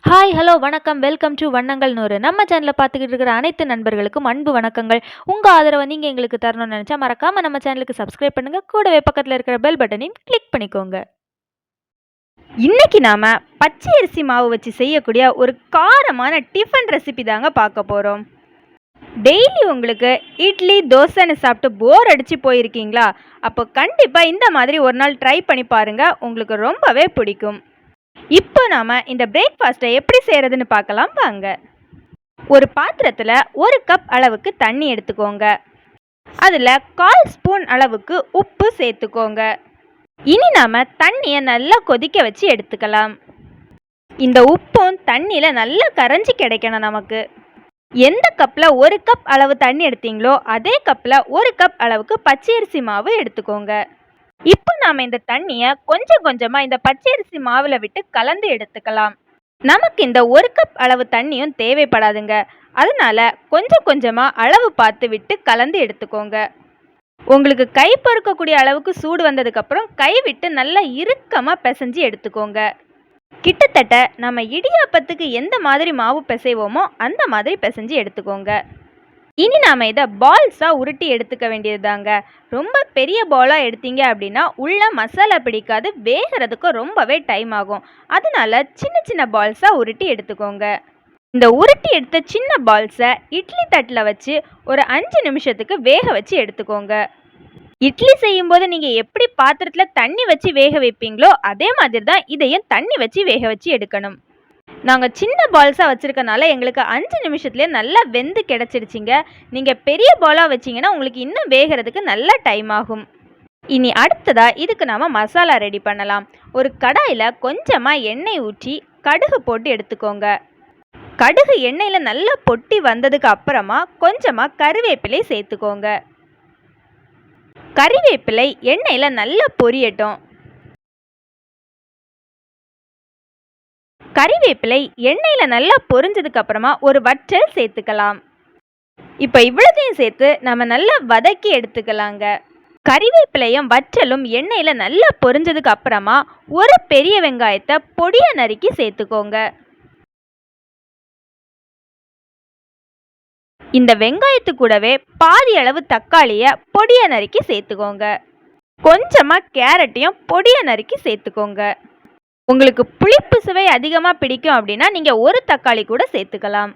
Hi, hello, வணக்கம். Welcome to வண்ணங்கள் 100. நம்ம சேனலை பார்த்துக்கிட்டு இருக்கிற அனைத்து நண்பர்களுக்கும் அன்பு வணக்கங்கள். உங்கள் ஆதரவை நீங்கள் எங்களுக்கு தரணும்னு நினச்சா மறக்காமல் நம்ம சேனலுக்கு சப்ஸ்கிரைப் பண்ணுங்கள். கூடவே பக்கத்தில் இருக்கிற பெல் பட்டனையும் கிளிக் பண்ணிக்கோங்க. இன்னைக்கு நாம் பச்சை அரிசி மாவு வச்சு செய்யக்கூடிய ஒரு காரமான டிஃபன் ரெசிபி தாங்க பார்க்க போகிறோம். டெய்லி உங்களுக்கு இட்லி தோசைன்னு சாப்பிட்டு போர் அடித்து போயிருக்கீங்களா? அப்போ கண்டிப்பாக இந்த மாதிரி ஒரு நாள் ட்ரை பண்ணி பாருங்கள், உங்களுக்கு ரொம்பவே பிடிக்கும். இப்போ நாம் இந்த பிரேக்ஃபாஸ்ட்டை எப்படி செய்கிறதுன்னு பார்க்கலாம் வாங்க. ஒரு பாத்திரத்தில் 1 கப் அளவுக்கு தண்ணி எடுத்துக்கோங்க. அதில் 1/4 ஸ்பூன் அளவுக்கு உப்பு சேர்த்துக்கோங்க. இனி நாம் தண்ணியை நல்லா கொதிக்க வச்சு எடுத்துக்கலாம். இந்த உப்பும் தண்ணியில் நல்லா கரைஞ்சி கிடைக்கணும். நமக்கு எந்த கப்பில் 1 கப் அளவு தண்ணி எடுத்தீங்களோ அதே கப்பில் 1 கப் அளவுக்கு பச்சரிசி மாவு எடுத்துக்கோங்க. இப்போ நாம் இந்த தண்ணியை கொஞ்சம் கொஞ்சமாக இந்த பச்சரிசி மாவில் விட்டு கலந்து எடுத்துக்கலாம். நமக்கு இந்த 1 கப் அளவு தண்ணியும் தேவைப்படாதுங்க. அதனால கொஞ்சம் கொஞ்சமாக அளவு பார்த்து விட்டு கலந்து எடுத்துக்கோங்க. உங்களுக்கு கை பொறுக்கக்கூடிய அளவுக்கு சூடு வந்ததுக்கப்புறம் கை விட்டு நல்லா இறுக்கமாக பிசைஞ்சு எடுத்துக்கோங்க. கிட்டத்தட்ட நம்ம இடியாப்பத்துக்கு எந்த மாதிரி மாவு பிசைவோமோ அந்த மாதிரி பிசைஞ்சு எடுத்துக்கோங்க. இனி நாம் இதை பால்ஸாக உருட்டி எடுத்துக்க வேண்டியதுதாங்க. ரொம்ப பெரிய பாலாக எடுத்தீங்க அப்படின்னா உள்ள மசாலா பிடிக்காது, வேகிறதுக்கு ரொம்பவே டைம் ஆகும். அதனால சின்ன சின்ன பால்ஸாக உருட்டி எடுத்துக்கோங்க. இந்த உருட்டி எடுத்த சின்ன பால்ஸை இட்லி தட்டில் வச்சு ஒரு 5 நிமிஷத்துக்கு வேக வச்சு எடுத்துக்கோங்க. இட்லி செய்யும்போது நீங்கள் எப்படி பாத்திரத்தில் தண்ணி வச்சு வேக வைப்பீங்களோ அதே மாதிரி தான் இதையும் தண்ணி வச்சு வேக வச்சு எடுக்கணும். நாங்கள் சின்ன பால்ஸாக வச்சுருக்கனால எங்களுக்கு 5 நிமிஷத்துலேயே நல்லா வெந்து கிடச்சிருச்சிங்க. நீங்கள் பெரிய பாலாக வச்சிங்கன்னா உங்களுக்கு இன்னும் வேகிறதுக்கு நல்லா டைம் ஆகும். இனி அடுத்ததாக இதுக்கு நாம் மசாலா ரெடி பண்ணலாம். ஒரு கடாயில் கொஞ்சமாக எண்ணெய் ஊற்றி கடுகு போட்டு எடுத்துக்கோங்க. கடுகு எண்ணெயில் நல்லா பொட்டி வந்ததுக்கு அப்புறமா கொஞ்சமாக கறிவேப்பிலை சேர்த்துக்கோங்க. கறிவேப்பிலை எண்ணெயில் நல்லா பொரியட்டும். கறிவேப்பிலை எண்ணெயில் நல்லா பொரிஞ்சதுக்கு அப்புறமா ஒரு வற்றல் சேர்த்துக்கலாம். இப்போ இவ்வளோத்தையும் சேர்த்து நம்ம நல்லா வதக்கி எடுத்துக்கலாங்க. கறிவேப்பிலையும் வற்றலும் எண்ணெயில் நல்லா பொரிஞ்சதுக்கு அப்புறமா ஒரு பெரிய வெங்காயத்தை பொடியை நறுக்கி சேர்த்துக்கோங்க. இந்த வெங்காயத்து கூடவே பாதி அளவு தக்காளியை பொடியை நறுக்கி சேர்த்துக்கோங்க. கொஞ்சமாக கேரட்டையும் பொடியை நறுக்கி சேர்த்துக்கோங்க. உங்களுக்கு புளிப்பு சுவை அதிகமாக பிடிக்கும் அப்படின்னா நீங்கள் ஒரு தக்காளி கூட சேர்த்துக்கலாம்.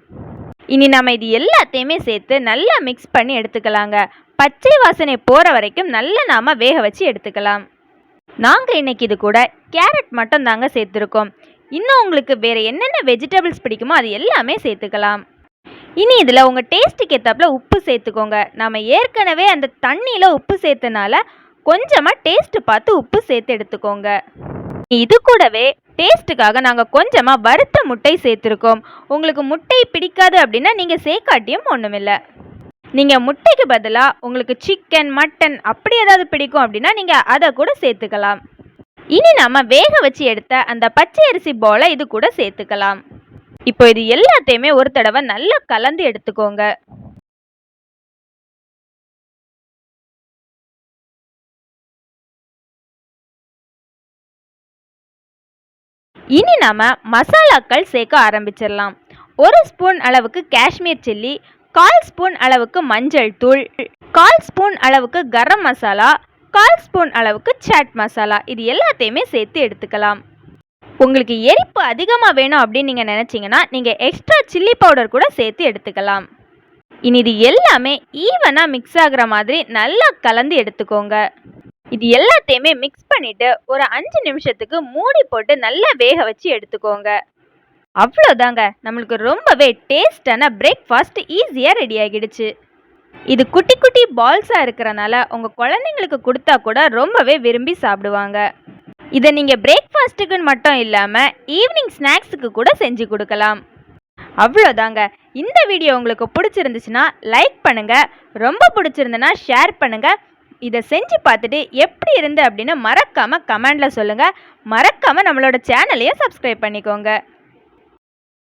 இனி நம்ம இது எல்லாத்தையுமே சேர்த்து நல்லா மிக்ஸ் பண்ணி எடுத்துக்கலாங்க. பச்சை வாசனை போகிற வரைக்கும் நல்லா நாம் வேக வச்சு எடுத்துக்கலாம். நாங்கள் இன்னைக்கு இது கூட கேரட் மட்டும் தாங்க சேர்த்துருக்கோம். இன்னும் உங்களுக்கு வேறு என்னென்ன வெஜிடபிள்ஸ் பிடிக்குமோ அது எல்லாமே சேர்த்துக்கலாம். இனி இதில் உங்கள் டேஸ்ட்டுக்கு ஏற்றாப்புல உப்பு சேர்த்துக்கோங்க. நம்ம ஏற்கனவே அந்த தண்ணியில் உப்பு சேர்த்தனால கொஞ்சமாக டேஸ்ட்டு பார்த்து உப்பு சேர்த்து எடுத்துக்கோங்க. இது கூடவே டேஸ்ட்டுக்காக நாங்கள் கொஞ்சமாக வறுத்த முட்டை சேர்த்துருக்கோம். உங்களுக்கு முட்டை பிடிக்காது அப்படின்னா நீங்கள் சேர்க்காட்டியும் ஒன்றுமில்லை. நீங்கள் முட்டைக்கு பதிலாக உங்களுக்கு சிக்கன் மட்டன் அப்படி ஏதாவது பிடிக்கும் அப்படின்னா நீங்கள் அதை கூட சேர்த்துக்கலாம். இனி நம்ம வேக வச்சு எடுத்த அந்த பச்சை அரிசி போல இது கூட சேர்த்துக்கலாம். இப்போ இது எல்லாத்தையுமே ஒரு தடவை நல்லா கலந்து எடுத்துக்கோங்க. இனி நாம் மசாலாக்கள் சேர்க்க ஆரம்பிச்சிடலாம். 1 ஸ்பூன் அளவுக்கு காஷ்மீர் சில்லி, 1/4 ஸ்பூன் அளவுக்கு மஞ்சள் தூள், 1/4 ஸ்பூன் அளவுக்கு கரம் மசாலா, 1/4 ஸ்பூன் அளவுக்கு சாட் மசாலா, இது எல்லாத்தையுமே சேர்த்து எடுத்துக்கலாம். உங்களுக்கு எரிப்பு அதிகமாக வேணும் அப்படின்னு நீங்கள் நினச்சிங்கன்னா நீங்கள் எக்ஸ்ட்ரா சில்லி பவுடர் கூட சேர்த்து எடுத்துக்கலாம். இனி இது எல்லாமே ஈவனாக மிக்ஸ் ஆகிற மாதிரி நல்லா கலந்து எடுத்துக்கோங்க. இது எல்லாத்தையுமே மிக்ஸ் பண்ணிட்டு ஒரு 5 நிமிஷத்துக்கு மூடி போட்டு நல்லா வேக வச்சு எடுத்துக்கோங்க. அவ்வளோதாங்க, நம்மளுக்கு ரொம்பவே டேஸ்டான பிரேக்ஃபாஸ்ட் ஈஸியாக ரெடி ஆகிடுச்சு. இது குட்டி குட்டி பால்ஸாக இருக்கிறனால உங்கள் குழந்தைங்களுக்கு கொடுத்தா கூட ரொம்பவே விரும்பி சாப்பிடுவாங்க. இதை நீங்கள் பிரேக்ஃபாஸ்ட்டுக்குன்னு மட்டும் இல்லாமல் ஈவினிங் ஸ்நாக்ஸுக்கு கூட செஞ்சு கொடுக்கலாம். அவ்வளோதாங்க. இந்த வீடியோ உங்களுக்கு பிடிச்சிருந்துச்சுன்னா லைக் பண்ணுங்கள், ரொம்ப பிடிச்சிருந்துன்னா ஷேர் பண்ணுங்கள். இதை செஞ்சு பார்த்துட்டு எப்படி இருந்து அப்படின்னு மறக்காமல் கமெண்டில் சொல்லுங்கள். மறக்காமல் நம்மளோட சேனலையும் சப்ஸ்கிரைப் பண்ணிக்கோங்க.